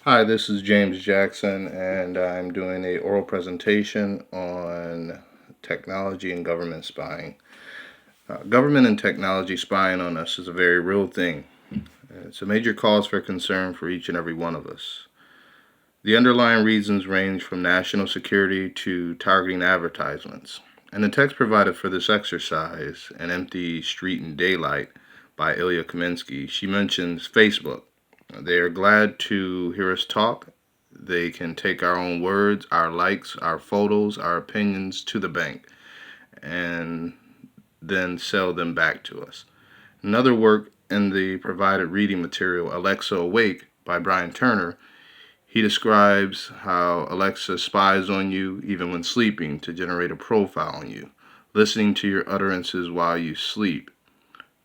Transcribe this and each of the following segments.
Hi, this is James Jackson, and I'm doing a oral presentation on technology and government spying. Government and technology spying on us is a very real thing. It's a major cause for concern for each and every one of us. The underlying reasons range from national security to targeting advertisements. And the text provided for this exercise, An Empty Street in Daylight by Ilya Kaminsky, she mentions Facebook. They are glad to hear us talk. They can take our own words, our likes, our photos, our opinions to the bank and then sell them back to us. Another work in the provided reading material, Alexa Awake by Brian Turner, he describes how Alexa spies on you even when sleeping to generate a profile on you, listening to your utterances while you sleep,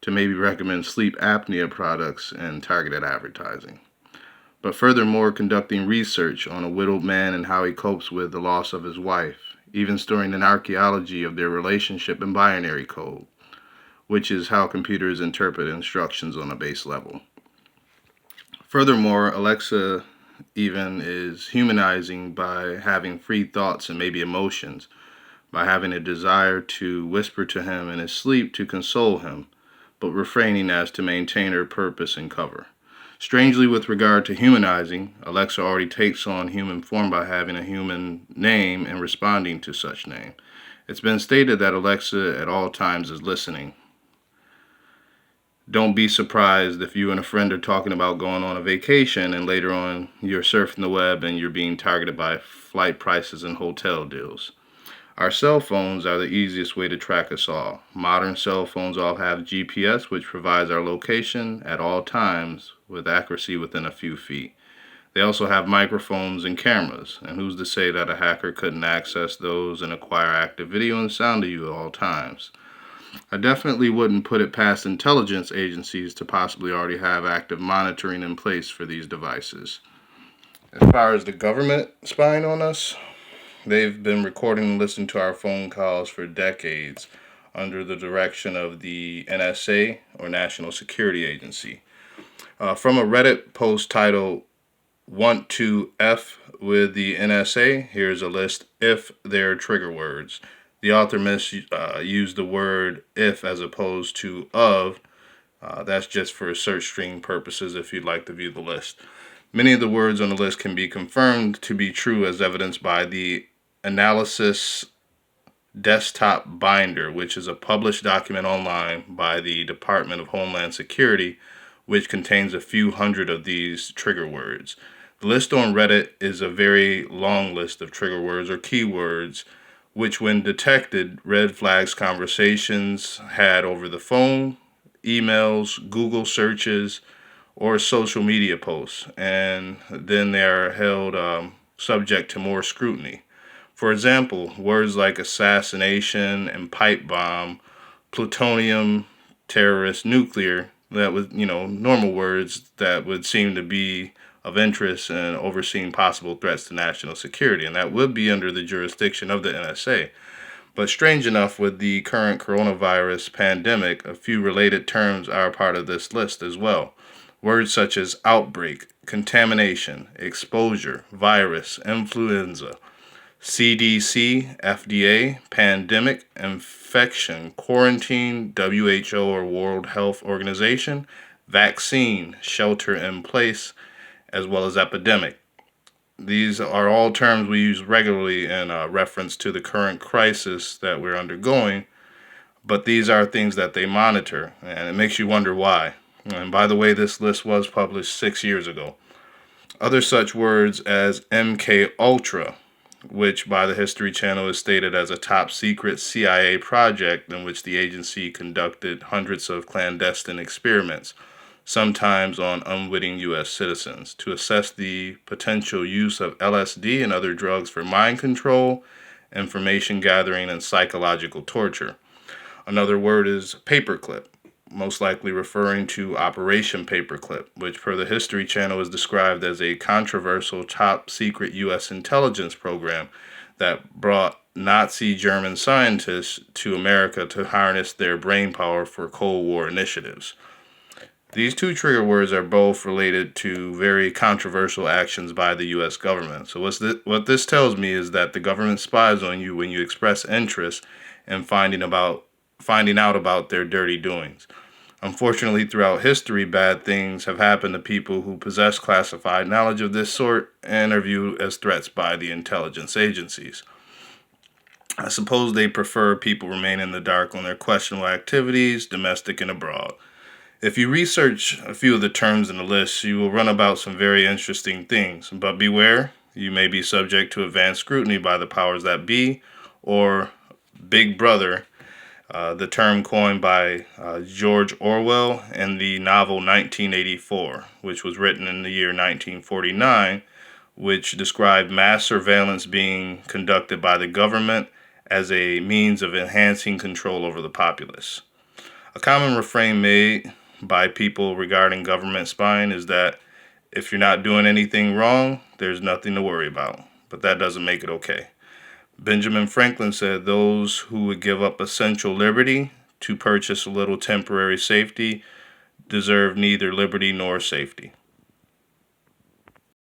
to maybe recommend sleep apnea products and targeted advertising. But furthermore, conducting research on a widowed man and how he copes with the loss of his wife, even storing an archaeology of their relationship in binary code, which is how computers interpret instructions on a base level. Furthermore, Alexa even is humanizing by having free thoughts and maybe emotions, by having a desire to whisper to him in his sleep to console him, but refraining as to maintain her purpose and cover. Strangely, with regard to humanizing, Alexa already takes on human form by having a human name and responding to such name. It's been stated that Alexa at all times is listening. Don't be surprised if you and a friend are talking about going on a vacation and later on you're surfing the web and you're being targeted by flight prices and hotel deals. Our cell phones are the easiest way to track us all. Modern cell phones all have GPS, which provides our location at all times with accuracy within a few feet. They also have microphones and cameras, and who's to say that a hacker couldn't access those and acquire active video and sound of you at all times? I definitely wouldn't put it past intelligence agencies to possibly already have active monitoring in place for these devices. As far as the government spying on us, they've been recording and listening to our phone calls for decades under the direction of the NSA, or National Security Agency. From a Reddit post titled Want to F with the NSA, here's a list if they're trigger words. The author misused the word if as opposed to of. That's just for search string purposes if you'd like to view the list. Many of the words on the list can be confirmed to be true as evidenced by the Analysis Desktop Binder, which is a published document online by the Department of Homeland Security, which contains a few hundred of these trigger words. The list on Reddit is a very long list of trigger words or keywords, which, when detected, red flags conversations had over the phone, emails, Google searches, or social media posts, and then they are held subject to more scrutiny. For example, words like assassination and pipe bomb, plutonium, terrorist, nuclear, that was, normal words that would seem to be of interest and overseeing possible threats to national security, and that would be under the jurisdiction of the NSA. But strange enough, with the current coronavirus pandemic, a few related terms are part of this list as well. Words such as outbreak, contamination, exposure, virus, influenza, CDC, FDA, pandemic, infection, quarantine, WHO or World Health Organization, vaccine, shelter in place, as well as epidemic. These are all terms we use regularly in reference to the current crisis that we're undergoing, but these are things that they monitor, and it makes you wonder why. And by the way, this list was published 6 years ago. Other such words as MK Ultra, which by the History Channel is stated as a top secret CIA project in which the agency conducted hundreds of clandestine experiments, sometimes on unwitting U.S. citizens, to assess the potential use of LSD and other drugs for mind control, information gathering, and psychological torture. Another word is paperclip, most likely referring to Operation Paperclip, which, per the History Channel, is described as a controversial top secret U.S. intelligence program that brought Nazi German scientists to America to harness their brain power for Cold War initiatives. These two trigger words are both related to very controversial actions by the U.S. government. So what this tells me is that the government spies on you when you express interest in finding out about their dirty doings. Unfortunately, throughout history, bad things have happened to people who possess classified knowledge of this sort and are viewed as threats by the intelligence agencies. I suppose they prefer people remain in the dark on their questionable activities, domestic and abroad. If you research a few of the terms in the list, you will run about some very interesting things. But beware, you may be subject to advanced scrutiny by the powers that be, or Big Brother, the term coined by George Orwell in the novel 1984, which was written in the year 1949, which described mass surveillance being conducted by the government as a means of enhancing control over the populace. A common refrain made by people regarding government spying is that if you're not doing anything wrong, there's nothing to worry about. But that doesn't make it okay. Benjamin Franklin said those who would give up essential liberty to purchase a little temporary safety deserve neither liberty nor safety.